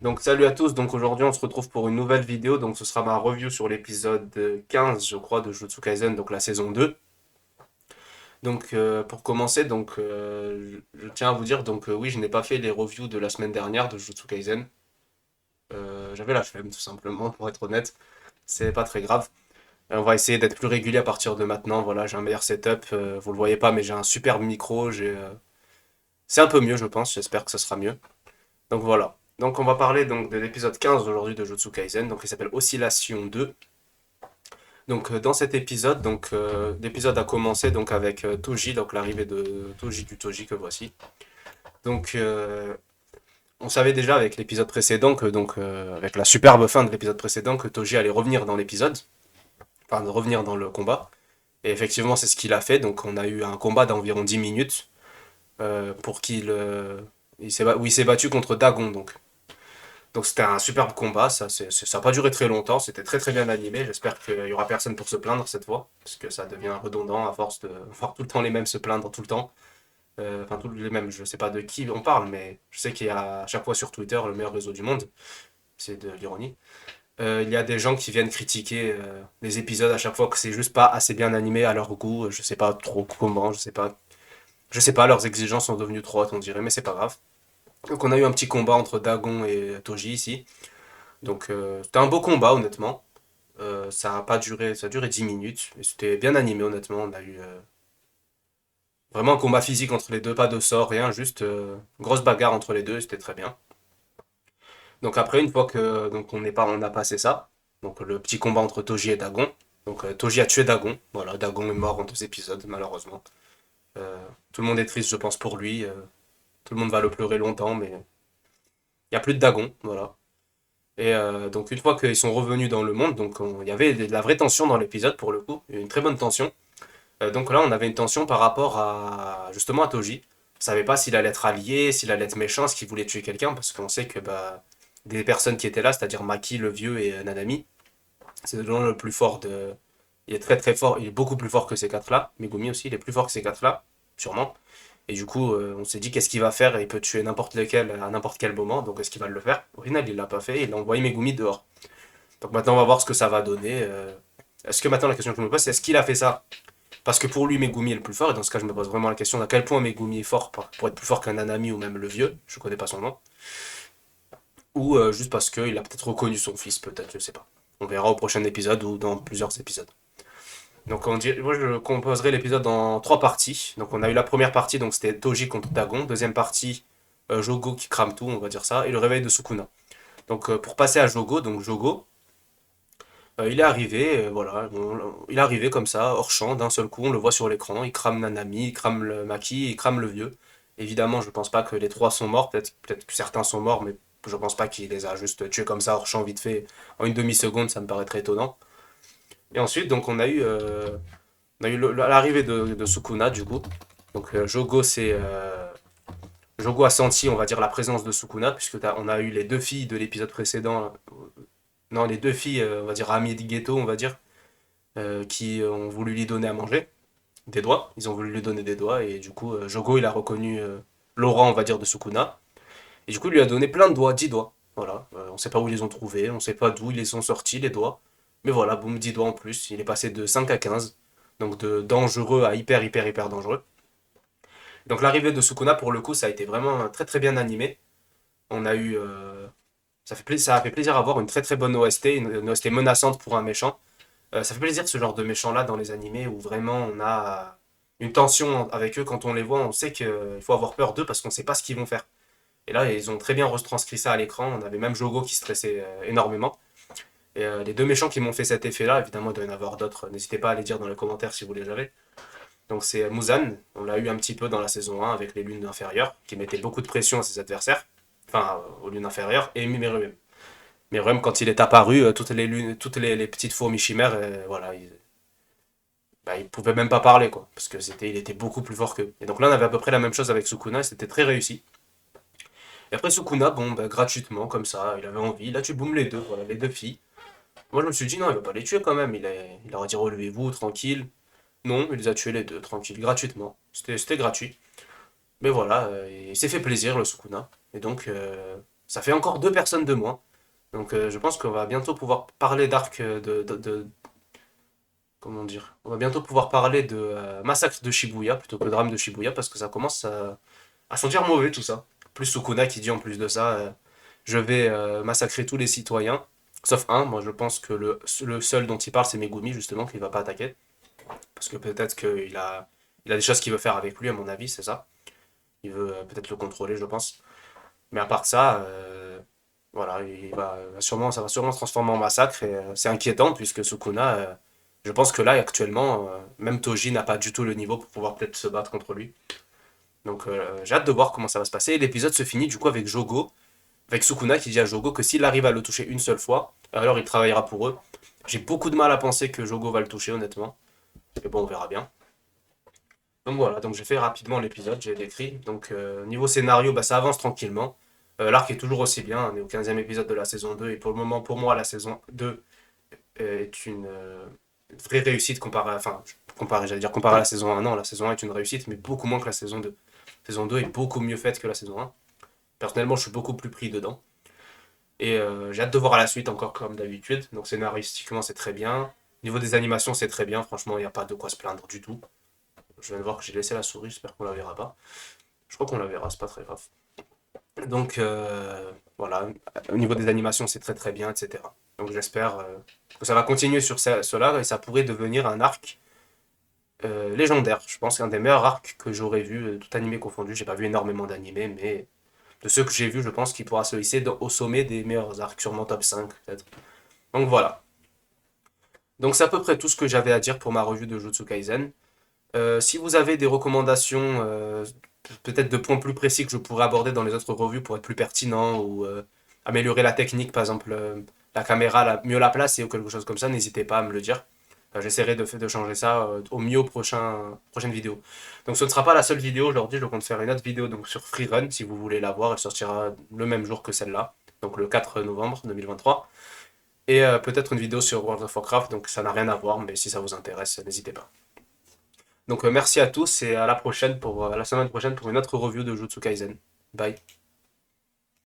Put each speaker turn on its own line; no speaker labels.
Donc salut à tous, donc aujourd'hui on se retrouve pour une nouvelle vidéo, donc ce sera ma review sur l'épisode 15 je crois de Jujutsu Kaisen, donc la saison 2. Donc pour commencer, je tiens à vous dire, oui je n'ai pas fait les reviews de la semaine dernière de Jujutsu Kaisen. J'avais la flemme tout simplement pour être honnête, c'est pas très grave. On va essayer d'être plus régulier à partir de maintenant, voilà j'ai un meilleur setup, vous le voyez pas mais j'ai un superbe micro, c'est un peu mieux je pense, j'espère que ce sera mieux. Donc voilà. Donc on va parler donc de l'épisode 15 aujourd'hui de Jujutsu Kaisen, donc il s'appelle Oscillation 2. Donc dans cet épisode, l'épisode a commencé donc avec Toji, donc l'arrivée de Toji du Toji que voici. Donc on savait déjà avec l'épisode précédent avec la superbe fin de l'épisode précédent que Toji allait revenir dans l'épisode, enfin de revenir dans le combat. Et effectivement c'est ce qu'il a fait. Donc on a eu un combat d'environ 10 minutes pour où il s'est battu contre Dagon donc c'était un superbe combat, ça n'a pas duré très longtemps, c'était très très bien animé, j'espère qu'il y aura personne pour se plaindre cette fois, parce que ça devient redondant à force de voir tout le temps les mêmes se plaindre tout le temps. Enfin, tous les mêmes, je sais pas de qui on parle, mais je sais qu'il y a à chaque fois sur Twitter le meilleur réseau du monde, c'est de l'ironie. Il y a des gens qui viennent critiquer les épisodes à chaque fois que c'est juste pas assez bien animé à leur goût, je sais pas trop comment, je sais pas, leurs exigences sont devenues trop hautes on dirait, mais c'est pas grave. Donc on a eu un petit combat entre Dagon et Toji ici. Donc c'était un beau combat honnêtement. Ça a pas duré, ça a duré 10 minutes, mais c'était bien animé honnêtement. On a eu vraiment un combat physique entre les deux, pas de sort, rien, juste grosse bagarre entre les deux, c'était très bien. Donc après, une fois que on a passé ça, donc le petit combat entre Toji et Dagon. Donc Toji a tué Dagon, voilà, Dagon est mort en 2 épisodes malheureusement. Euh, Tout le monde est triste, je pense, pour lui. Tout le monde va le pleurer longtemps, mais il y a plus de Dagon, voilà. Et donc une fois qu'ils sont revenus dans le monde, il y avait de la vraie tension dans l'épisode pour le coup, une très bonne tension. Donc là on avait une tension par rapport à justement à Toji. On savait pas s'il allait être allié, s'il allait être méchant, s'il voulait tuer quelqu'un, parce qu'on sait que des personnes qui étaient là, c'est-à-dire Maki, le vieux et Nanami, c'est le le plus fort de. Il est très très fort, il est beaucoup plus fort que ces quatre-là. Megumi aussi, il est plus fort que ces quatre-là, sûrement. Et du coup, on s'est dit qu'est-ce qu'il va faire? Il peut tuer n'importe lequel à n'importe quel moment, donc est-ce qu'il va le faire? Au final, il l'a pas fait, il a envoyé Megumi dehors. Donc maintenant, on va voir ce que ça va donner. Est-ce que maintenant, la question que je me pose, c'est est-ce qu'il a fait ça parce que pour lui, Megumi est le plus fort? Et dans ce cas, je me pose vraiment la question d'à quel point Megumi est fort pour être plus fort qu'un Nanami ou même le vieux, je connais pas son nom. Ou juste parce qu'il a peut-être reconnu son fils, peut-être, je sais pas. On verra au prochain épisode ou dans plusieurs épisodes. Donc moi je composerai l'épisode en trois parties. Donc on a eu la première partie, donc c'était Toji contre Dagon. Deuxième partie, Jogo qui crame tout, on va dire ça. Et le réveil de Sukuna. Donc pour passer à Jogo, il est arrivé, voilà, il est arrivé comme ça, hors champ, d'un seul coup, on le voit sur l'écran, il crame Nanami, il crame le Maki, il crame le vieux. Évidemment, je pense pas que les trois sont morts, peut-être que certains sont morts, mais je pense pas qu'il les a juste tués comme ça, hors champ, vite fait, en une demi-seconde, ça me paraît très étonnant. Et ensuite, on a eu l'arrivée de Sukuna, du coup. Donc Jogo a senti, on va dire, la présence de Sukuna, puisque on a eu les deux filles de l'épisode précédent, non, les deux filles, on va dire, amies de ghetto, on va dire, qui ont voulu lui donner à manger, des doigts. Ils ont voulu lui donner des doigts, et du coup, Jogo, il a reconnu l'aura, on va dire, de Sukuna. Et du coup, il lui a donné plein de doigts, 10 doigts. Voilà, on sait pas où ils les ont trouvés, on sait pas d'où ils les sont sortis, les doigts. Mais voilà, boum, 10 doigts en plus. Il est passé de 5 à 15. Donc de dangereux à hyper, hyper, hyper dangereux. Donc l'arrivée de Sukuna, pour le coup, ça a été vraiment très, très bien animé. On a eu. Ça a fait plaisir à voir une très, très bonne OST, une OST menaçante pour un méchant. Ça fait plaisir ce genre de méchants-là dans les animés où vraiment on a une tension avec eux quand on les voit. On sait qu'il faut avoir peur d'eux parce qu'on sait pas ce qu'ils vont faire. Et là, ils ont très bien retranscrit ça à l'écran. On avait même Jogo qui stressait énormément. Et les deux méchants qui m'ont fait cet effet-là, évidemment, il doit y en avoir d'autres. N'hésitez pas à les dire dans les commentaires si vous les avez. Donc c'est Muzan, on l'a eu un petit peu dans la saison 1 avec les lunes inférieures, qui mettaient beaucoup de pression à ses adversaires, enfin aux lunes inférieures, et Meruem. Meruem, quand il est apparu, toutes les lunes, les petites fourmis chimères, voilà, il pouvait même pas parler, quoi, parce que il était beaucoup plus fort qu'eux. Et donc là, on avait à peu près la même chose avec Sukuna, et c'était très réussi. Et après Sukuna, bon, gratuitement, comme ça, il avait envie, là tu boomes les deux, voilà, les deux filles. Moi je me suis dit, non, il va pas les tuer quand même, il leur a dit relevez-vous, tranquille. Non, il les a tués les deux, tranquille, gratuitement. C'était gratuit. Mais voilà, il s'est fait plaisir le Sukuna. Et donc, Ça fait encore deux personnes de moins. Donc je pense qu'on va bientôt pouvoir parler d'arc comment dire? On va bientôt pouvoir parler de Massacre de Shibuya plutôt que Drame de Shibuya parce que ça commence à sentir mauvais tout ça. Plus Sukuna qui dit en plus de ça, je vais massacrer tous les citoyens, sauf un. Moi je pense que le seul dont il parle c'est Megumi justement qu'il va pas attaquer. Parce que peut-être il a des choses qu'il veut faire avec lui à mon avis, c'est ça. Il veut peut-être le contrôler je pense. Mais à part ça, voilà, ça va sûrement se transformer en massacre et c'est inquiétant puisque Sukuna, je pense que là actuellement, même Toji n'a pas du tout le niveau pour pouvoir peut-être se battre contre lui. Donc j'ai hâte de voir comment ça va se passer. Et l'épisode se finit du coup avec Jogo, avec Sukuna qui dit à Jogo que s'il arrive à le toucher une seule fois, alors il travaillera pour eux. J'ai beaucoup de mal à penser que Jogo va le toucher honnêtement. Mais bon, on verra bien. Donc voilà, donc j'ai fait rapidement l'épisode, j'ai décrit. Donc niveau scénario, bah, ça avance tranquillement. L'arc est toujours aussi bien, on est au 15e épisode de la saison 2 et pour le moment, pour moi, la saison 2 est une vraie réussite j'allais dire comparé à la saison 1. Non, la saison 1 est une réussite, mais beaucoup moins que la saison 2. La saison 2 est beaucoup mieux faite que la saison 1. Personnellement, je suis beaucoup plus pris dedans. Et j'ai hâte de voir à la suite encore comme d'habitude. Donc scénaristiquement, c'est très bien. Au niveau des animations, c'est très bien. Franchement, il n'y a pas de quoi se plaindre du tout. Je viens de voir que j'ai laissé la souris, j'espère qu'on la verra pas. Je crois qu'on la verra, c'est pas très grave. Donc voilà, au niveau des animations, c'est très très bien, etc. Donc j'espère que ça va continuer sur cela et ça pourrait devenir un arc légendaire. Je pense qu'un des meilleurs arcs que j'aurais vu, tout animé confondu. J'ai pas vu énormément d'animés, mais de ceux que j'ai vus, je pense qu'il pourra se hisser au sommet des meilleurs arcs, sûrement top 5 peut-être. Donc voilà. Donc c'est à peu près tout ce que j'avais à dire pour ma revue de Jujutsu Kaisen. Si vous avez des recommandations, peut-être de points plus précis que je pourrais aborder dans les autres revues pour être plus pertinent ou améliorer la technique, par exemple la caméra, mieux la placer ou quelque chose comme ça, n'hésitez pas à me le dire. J'essaierai de changer ça au mieux au prochaine vidéo. Donc ce ne sera pas la seule vidéo aujourd'hui, je compte faire une autre vidéo donc, sur Freerun, si vous voulez la voir, elle sortira le même jour que celle-là, donc le 4 novembre 2023. Et peut-être une vidéo sur World of Warcraft, donc ça n'a rien à voir, mais si ça vous intéresse, n'hésitez pas. Donc merci à tous et à la prochaine la semaine prochaine pour une autre review de Jujutsu Kaisen. Bye.